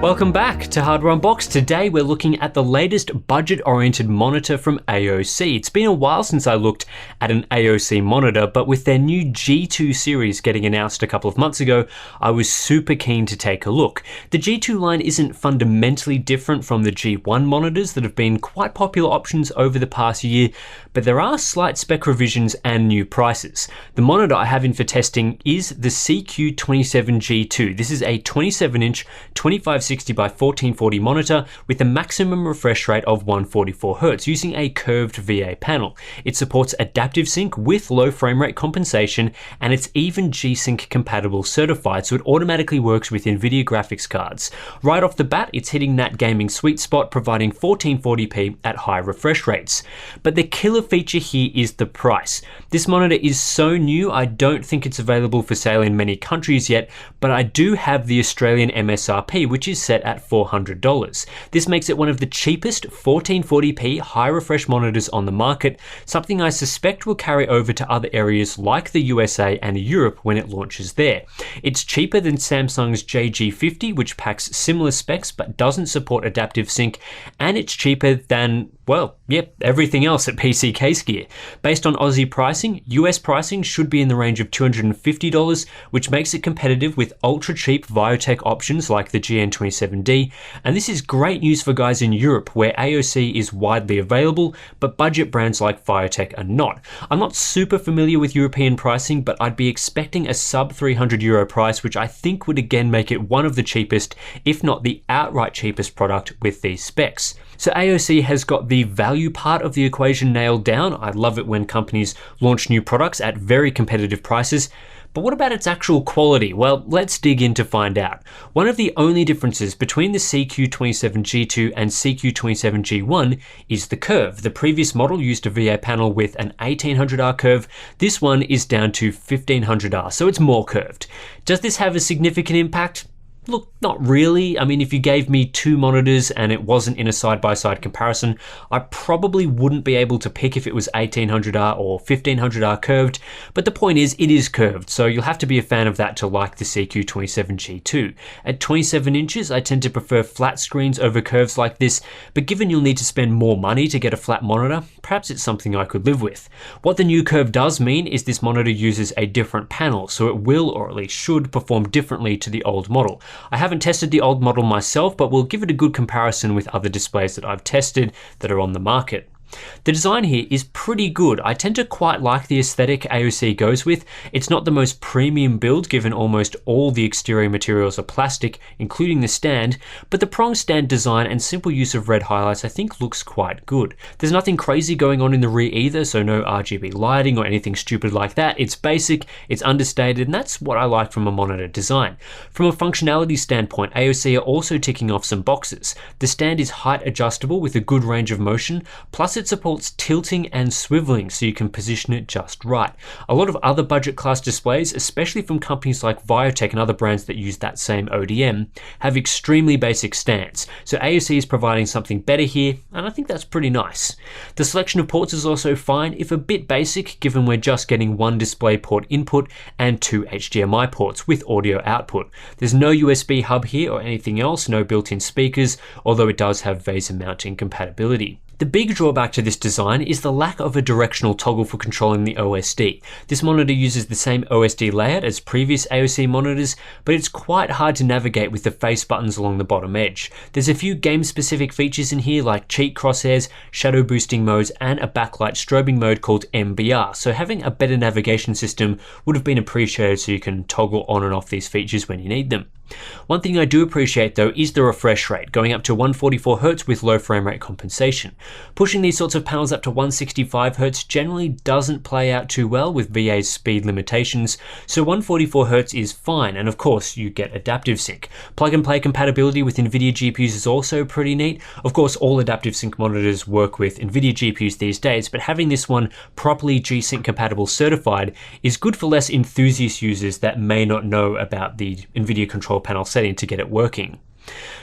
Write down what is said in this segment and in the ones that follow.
Welcome back to Hardware Unboxed. Today we're looking at the latest budget-oriented monitor from AOC. It's been a while since I looked at an AOC monitor, but with their new G2 series getting announced a couple of months ago, I was super keen to take a look. The G2 line isn't fundamentally different from the G1 monitors that have been quite popular options over the past year, but there are slight spec revisions and new prices. The monitor I have in for testing is the CQ27G2. This is a 27-inch 2560 by 1440 monitor with a maximum refresh rate of 144Hz using a curved VA panel. It supports adaptive sync with low frame rate compensation, and it's even G-Sync compatible certified, so it automatically works with NVIDIA graphics cards. Right off the bat, it's hitting that gaming sweet spot, providing 1440p at high refresh rates. But the killer feature here is the price. This monitor is so new, I don't think it's available for sale in many countries yet, but I do have the Australian MSRP, which is set at $400. This makes it one of the cheapest 1440p high refresh monitors on the market, something I suspect will carry over to other areas like the USA and Europe when it launches there. It's cheaper than Samsung's JG50, which packs similar specs but doesn't support adaptive sync, and it's cheaper than, well, yep, everything else at PC Case Gear. Based on Aussie pricing, US pricing should be in the range of $250, which makes it competitive with ultra cheap Viotech options like the GN27D, and this is great news for guys in Europe where AOC is widely available, but budget brands like Viotech are not. I'm not super familiar with European pricing, but I'd be expecting a sub €300 price, which I think would again make it one of the cheapest, if not the outright cheapest product with these specs. So AOC has got the value part of the equation nailed down. I love it when companies launch new products at very competitive prices. But what about its actual quality? Well, let's dig in to find out. One of the only differences between the CQ27G2 and CQ27G1 is the curve. The previous model used a VA panel with an 1800R curve. This one is down to 1500R, so it's more curved. Does this have a significant impact? Look, not really. I mean, if you gave me two monitors and it wasn't in a side-by-side comparison, I probably wouldn't be able to pick if it was 1800R or 1500R curved, but the point is, it is curved, so you'll have to be a fan of that to like the CQ27G2. At 27 inches, I tend to prefer flat screens over curves like this, but given you'll need to spend more money to get a flat monitor, perhaps it's something I could live with. What the new curve does mean is this monitor uses a different panel, so it will, or at least should, perform differently to the old model. I haven't tested the old model myself, but we'll give it a good comparison with other displays that I've tested that are on the market. The design here is pretty good. I tend to quite like the aesthetic AOC goes with. It's not the most premium build given almost all the exterior materials are plastic, including the stand, but the prong stand design and simple use of red highlights I think looks quite good. There's nothing crazy going on in the rear either, so no RGB lighting or anything stupid like that. It's basic, it's understated, and that's what I like from a monitor design. From a functionality standpoint, AOC are also ticking off some boxes. The stand is height adjustable with a good range of motion, plus it supports tilting and swiveling so you can position it just right. A lot of other budget class displays, especially from companies like Viotech and other brands that use that same ODM, have extremely basic stands. So AOC is providing something better here, and I think that's pretty nice. The selection of ports is also fine, if a bit basic, given we're just getting one DisplayPort input and two HDMI ports with audio output. There's no USB hub here or anything else, no built-in speakers, although it does have VESA mounting compatibility. The big drawback to this design is the lack of a directional toggle for controlling the OSD. This monitor uses the same OSD layout as previous AOC monitors, but it's quite hard to navigate with the face buttons along the bottom edge. There's a few game-specific features in here like cheat crosshairs, shadow boosting modes, and a backlight strobing mode called MBR, so having a better navigation system would have been appreciated so you can toggle on and off these features when you need them. One thing I do appreciate though is the refresh rate, going up to 144Hz with low frame rate compensation. Pushing these sorts of panels up to 165Hz generally doesn't play out too well with VA's speed limitations, so 144Hz is fine, and of course you get adaptive sync. Plug and play compatibility with NVIDIA GPUs is also pretty neat. Of course all adaptive sync monitors work with NVIDIA GPUs these days, but having this one properly G-Sync compatible certified is good for less enthusiast users that may not know about the NVIDIA control panel setting to get it working.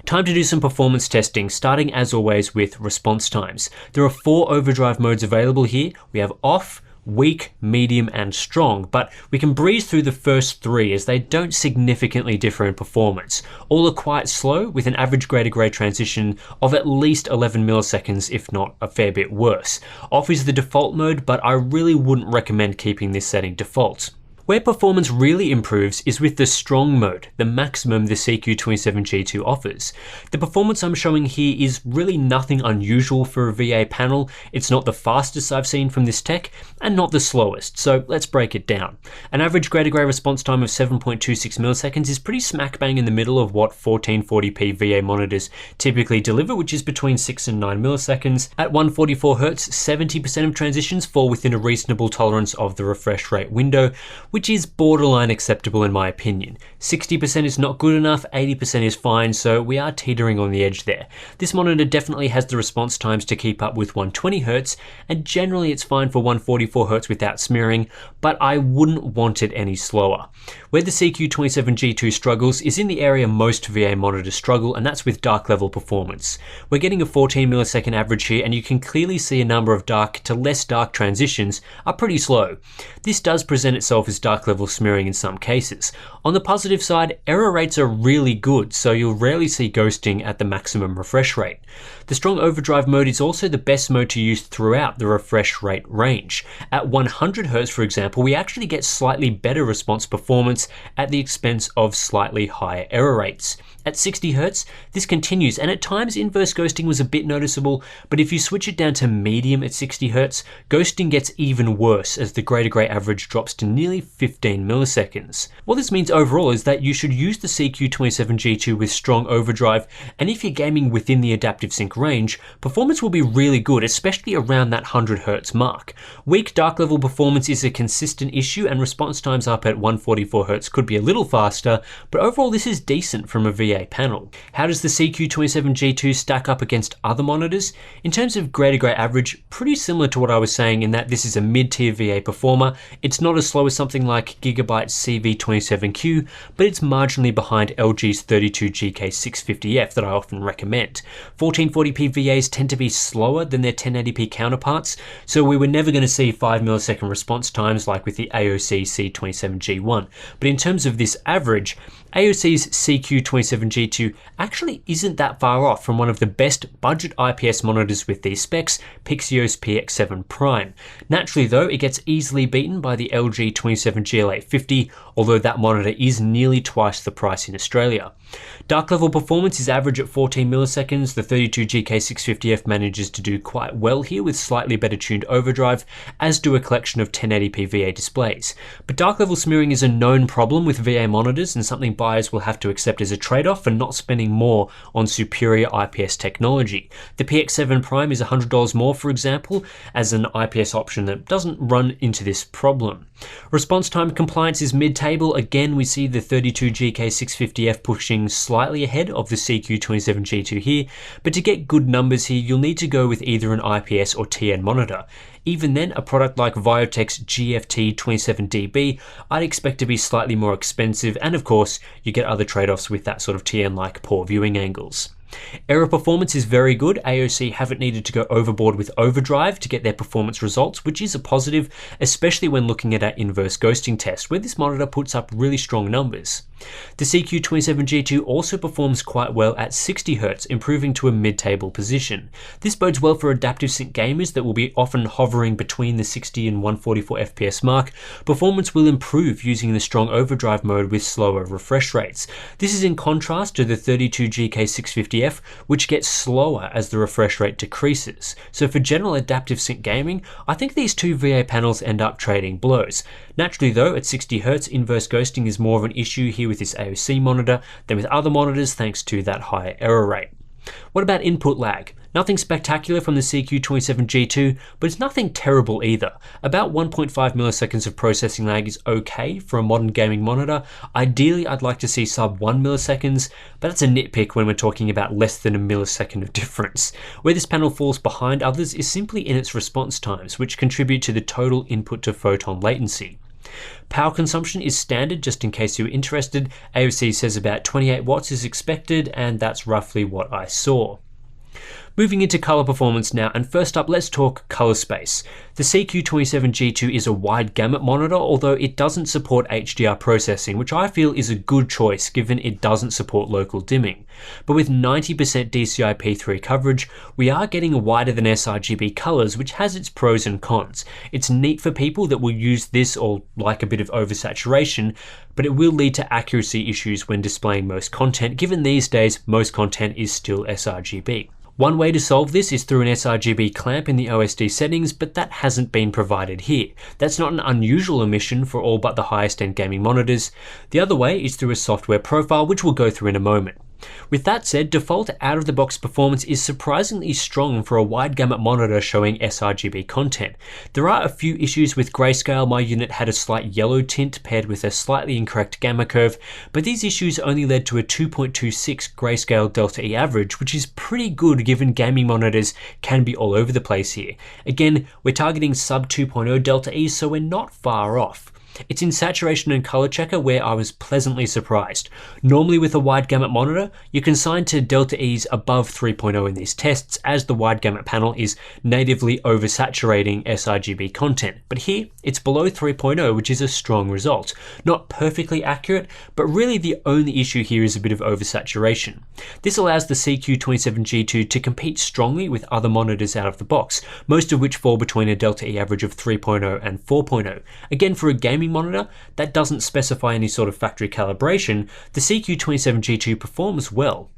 Time to do some performance testing, starting as always with response times. There are 4 overdrive modes available here. We have off, weak, medium, and strong, but we can breeze through the first three as they don't significantly differ in performance. All are quite slow, with an average grey-to-grey transition of at least 11 milliseconds, if not a fair bit worse. Off is the default mode, but I really wouldn't recommend keeping this setting default. Where performance really improves is with the strong mode, the maximum the CQ27G2 offers. The performance I'm showing here is really nothing unusual for a VA panel. It's not the fastest I've seen from this tech, and not the slowest, so let's break it down. An average grey-to-grey response time of 7.26 milliseconds is pretty smack bang in the middle of what 1440p VA monitors typically deliver, which is between 6 and 9 milliseconds. At 144Hz, 70% of transitions fall within a reasonable tolerance of the refresh rate window, which is borderline acceptable in my opinion. 60% is not good enough, 80% is fine, so we are teetering on the edge there. This monitor definitely has the response times to keep up with 120Hz, and generally it's fine for 144Hz without smearing, but I wouldn't want it any slower. Where the CQ27G2 struggles is in the area most VA monitors struggle, and that's with dark level performance. We're getting a 14 millisecond average here, and you can clearly see a number of dark to less dark transitions are pretty slow. This does present itself as dark level smearing in some cases. On the positive side, error rates are really good, so you'll rarely see ghosting at the maximum refresh rate. The strong overdrive mode is also the best mode to use throughout the refresh rate range. At 100Hz, for example, we actually get slightly better response performance at the expense of slightly higher error rates. At 60Hz, this continues, and at times inverse ghosting was a bit noticeable, but if you switch it down to medium at 60Hz, ghosting gets even worse as the grey-to-grey average drops to nearly 15 milliseconds. What this means overall is that you should use the CQ27G2 with strong overdrive, and if you're gaming within the adaptive sync range, performance will be really good, especially around that 100Hz mark. Weak dark level performance is a consistent issue, and response times up at 144Hz could be a little faster, but overall this is decent from a VA panel. How does the CQ27G2 stack up against other monitors? In terms of grey-to-grey average, pretty similar to what I was saying in that this is a mid-tier VA performer. It's not as slow as something like Gigabyte's CV27Q, but it's marginally behind LG's 32GK650F that I often recommend. 1440p VAs tend to be slower than their 1080p counterparts, so we were never going to see 5 millisecond response times like with the AOC CQ27G1. But in terms of this average, AOC's CQ27G2 actually isn't that far off from one of the best budget IPS monitors with these specs, Pixio's PX7 Prime. Naturally though, it gets easily beaten by the LG 27GL850, although that monitor is nearly twice the price in Australia. Dark level performance is average at 14 milliseconds. The 32GK650F manages to do quite well here with slightly better tuned overdrive, as do a collection of 1080p VA displays. But dark level smearing is a known problem with VA monitors and something buyers will have to accept as a trade-off for not spending more on superior IPS technology. The PX7 Prime is $100 more, for example, as an IPS option that doesn't run into this problem. Response time compliance is mid-table. Again, we see the 32GK650F pushing slightly ahead of the CQ27G2 here, but to get good numbers here, you'll need to go with either an IPS or TN monitor. Even then, a product like Viotech's GFT27DB I'd expect to be slightly more expensive, and of course, you get other trade-offs with that sort of TN like poor viewing angles. Error performance is very good. AOC haven't needed to go overboard with overdrive to get their performance results, which is a positive, especially when looking at our inverse ghosting test, where this monitor puts up really strong numbers. The CQ27G2 also performs quite well at 60Hz, improving to a mid-table position. This bodes well for adaptive sync gamers that will be often hovering between the 60 and 144 FPS mark. Performance will improve using the strong overdrive mode with slower refresh rates. This is in contrast to the 32GK650F, which gets slower as the refresh rate decreases. So for general adaptive sync gaming, I think these two VA panels end up trading blows. Naturally though, at 60Hz, inverse ghosting is more of an issue here with this AOC monitor than with other monitors thanks to that higher error rate. What about input lag? Nothing spectacular from the CQ27G2, but it's nothing terrible either. About 1.5 milliseconds of processing lag is okay for a modern gaming monitor. Ideally, I'd like to see sub 1 milliseconds, but that's a nitpick when we're talking about less than a millisecond of difference. Where this panel falls behind others is simply in its response times, which contribute to the total input to photon latency. Power consumption is standard, just in case you're interested. AOC says about 28 watts is expected, and that's roughly what I saw. Moving into color performance now, and first up let's talk color space. The CQ27G2 is a wide gamut monitor, although it doesn't support HDR processing, which I feel is a good choice given it doesn't support local dimming. But with 90% DCI-P3 coverage, we are getting wider than sRGB colors, which has its pros and cons. It's neat for people that will use this or like a bit of oversaturation, but it will lead to accuracy issues when displaying most content, given these days most content is still sRGB. One way to solve this is through an sRGB clamp in the OSD settings, but that hasn't been provided here. That's not an unusual omission for all but the highest end gaming monitors. The other way is through a software profile, which we'll go through in a moment. With that said, default out-of-the-box performance is surprisingly strong for a wide gamut monitor showing sRGB content. There are a few issues with Grayscale. My unit had a slight yellow tint paired with a slightly incorrect gamma curve, but these issues only led to a 2.26 Grayscale Delta E average, which is pretty good given gaming monitors can be all over the place here. Again, we're targeting sub 2.0 Delta E, so we're not far off. It's in saturation and ColorChecker where I was pleasantly surprised. Normally with a wide gamut monitor, you can sign to Delta E's above 3.0 in these tests, as the wide gamut panel is natively oversaturating sRGB content. But here, it's below 3.0, which is a strong result. Not perfectly accurate, but really the only issue here is a bit of oversaturation. This allows the CQ27G2 to compete strongly with other monitors out of the box, most of which fall between a Delta E average of 3.0 and 4.0. Again, for a gaming monitor that doesn't specify any sort of factory calibration, the CQ27G2 performs well.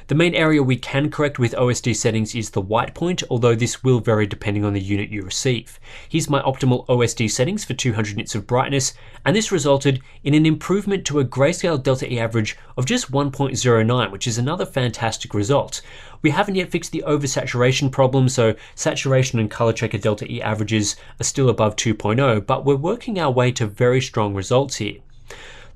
The main area we can correct with OSD settings is the white point, although this will vary depending on the unit you receive. Here's my optimal OSD settings for 200 nits of brightness, and this resulted in an improvement to a Grayscale Delta E average of just 1.09, which is another fantastic result. We haven't yet fixed the oversaturation problem, so saturation and ColorChecker Delta E averages are still above 2.0, but we're working our way to very strong results here.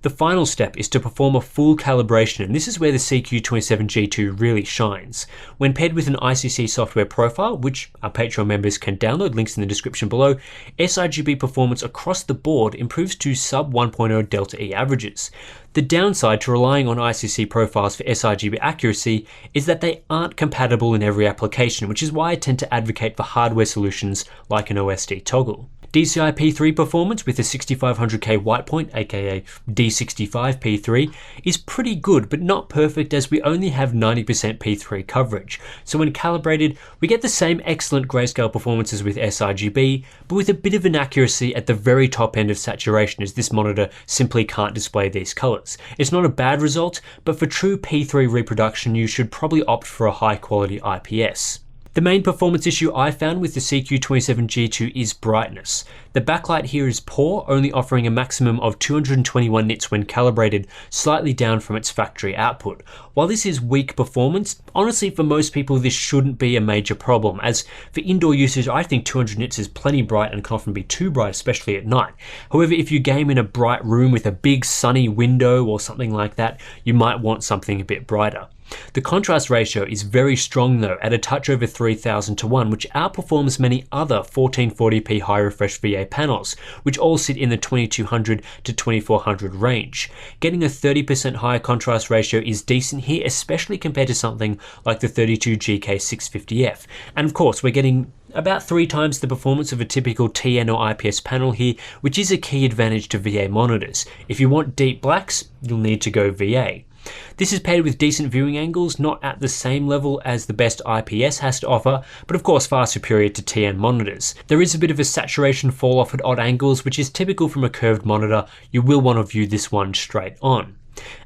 The final step is to perform a full calibration, and this is where the CQ27G2 really shines. When paired with an ICC software profile, which our Patreon members can download, links in the description below, sRGB performance across the board improves to sub 1.0 Delta E averages. The downside to relying on ICC profiles for sRGB accuracy is that they aren't compatible in every application, which is why I tend to advocate for hardware solutions like an OSD toggle. DCI-P3 performance with a 6500K white point, aka D65P3, is pretty good, but not perfect as we only have 90% P3 coverage. So when calibrated, we get the same excellent grayscale performances with sRGB, but with a bit of inaccuracy at the very top end of saturation, as this monitor simply can't display these colors. It's not a bad result, but for true P3 reproduction, you should probably opt for a high quality IPS. The main performance issue I found with the CQ27G2 is brightness. The backlight here is poor, only offering a maximum of 221 nits when calibrated, slightly down from its factory output. While this is weak performance, honestly for most people this shouldn't be a major problem, as for indoor usage I think 200 nits is plenty bright and can often be too bright, especially at night. However, if you game in a bright room with a big sunny window or something like that, you might want something a bit brighter. The contrast ratio is very strong though, at a touch over 3000 to 1, which outperforms many other 1440p high refresh VA panels, which all sit in the 2200 to 2400 range. Getting a 30% higher contrast ratio is decent here, especially compared to something like the 32GK650F. And of course, we're getting about 3 times the performance of a typical TN or IPS panel here, which is a key advantage to VA monitors. If you want deep blacks, you'll need to go VA. This is paired with decent viewing angles, not at the same level as the best IPS has to offer, but of course far superior to TN monitors. There is a bit of a saturation fall off at odd angles, which is typical from a curved monitor. You will want to view this one straight on.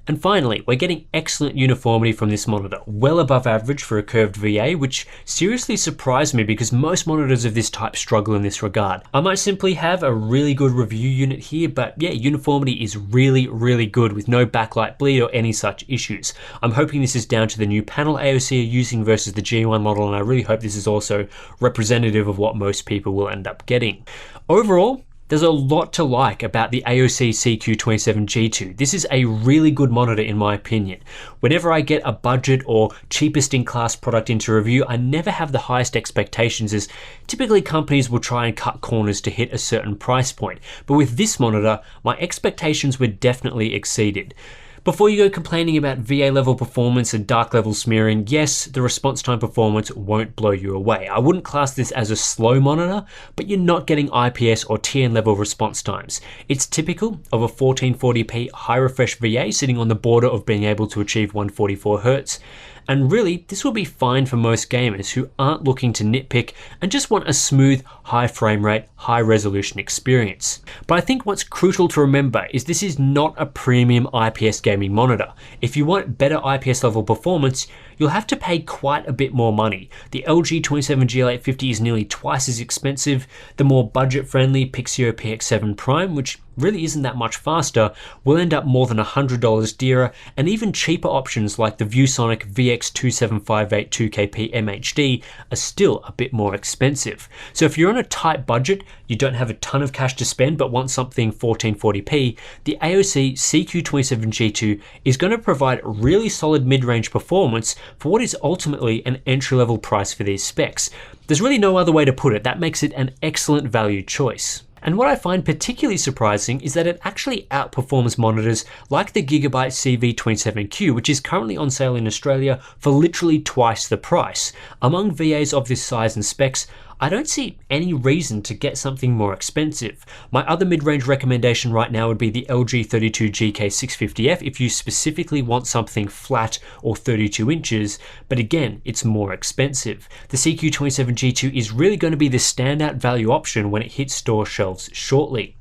And finally, we're getting excellent uniformity from this monitor, well above average for a curved VA, which seriously surprised me because most monitors of this type struggle in this regard. I might simply have a really good review unit here, but yeah, uniformity is really good with no backlight bleed or any such issues. I'm hoping this is down to the new panel AOC are using versus the G1 model, and I really hope this is also representative of what most people will end up getting. Overall, there's a lot to like about the AOC CQ27G2. This is a really good monitor in my opinion. Whenever I get a budget or cheapest in class product into review, I never have the highest expectations, as typically companies will try and cut corners to hit a certain price point. But with this monitor, my expectations were definitely exceeded. Before you go complaining about VA level performance and dark level smearing, yes, the response time performance won't blow you away. I wouldn't class this as a slow monitor, but you're not getting IPS or TN level response times. It's typical of a 1440p high refresh VA sitting on the border of being able to achieve 144 Hz. And really, this will be fine for most gamers who aren't looking to nitpick and just want a smooth, high frame rate, high resolution experience. But I think what's crucial to remember is this is not a premium IPS gaming monitor. If you want better IPS level performance, you'll have to pay quite a bit more money. The LG 27G850 is nearly twice as expensive. The more budget-friendly Pixio PX7 Prime, which really isn't that much faster, will end up more than $100 dearer, and even cheaper options like the ViewSonic VX2758 2KP MHD are still a bit more expensive. So if you're on a tight budget, you don't have a ton of cash to spend but want something 1440p, the AOC CQ27G2 is going to provide really solid mid-range performance for what is ultimately an entry-level price for these specs. There's really no other way to put it. That makes it an excellent value choice. And what I find particularly surprising is that it actually outperforms monitors like the Gigabyte CV27Q, which is currently on sale in Australia for literally twice the price. Among VAs of this size and specs, I don't see any reason to get something more expensive. My other mid-range recommendation right now would be the LG 32GK650F if you specifically want something flat or 32 inches, but again, it's more expensive. The CQ27G2 is really going to be the standout value option when it hits store shelves shortly.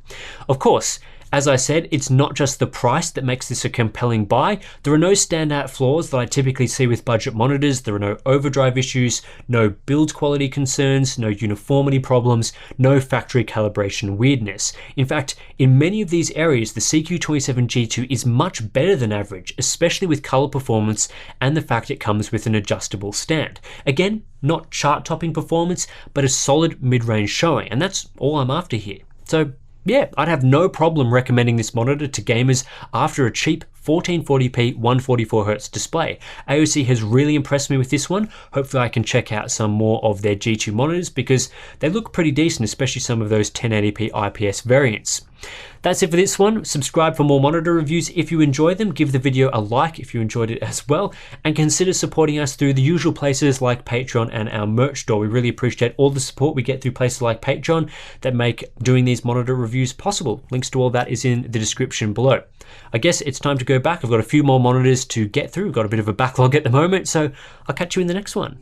Of course, as I said, it's not just the price that makes this a compelling buy. There are no standout flaws that I typically see with budget monitors. There are no overdrive issues, no build quality concerns, no uniformity problems, no factory calibration weirdness. In fact, in many of these areas, the CQ27G2 is much better than average, especially with color performance and the fact it comes with an adjustable stand. Again, not chart-topping performance, but a solid mid-range showing, and that's all I'm after here. So yeah, I'd have no problem recommending this monitor to gamers after a cheap 1440p 144Hz display. AOC has really impressed me with this one. Hopefully I can check out some more of their G2 monitors because they look pretty decent, especially some of those 1080p IPS variants. That's it for this one. Subscribe for more monitor reviews if you enjoy them. Give the video a like if you enjoyed it as well. And consider supporting us through the usual places like Patreon and our merch store. We really appreciate all the support we get through places like Patreon that make doing these monitor reviews possible. Links to all that is in the description below. I guess it's time to go back. I've got a few more monitors to get through. We've got a bit of a backlog at the moment, so I'll catch you in the next one.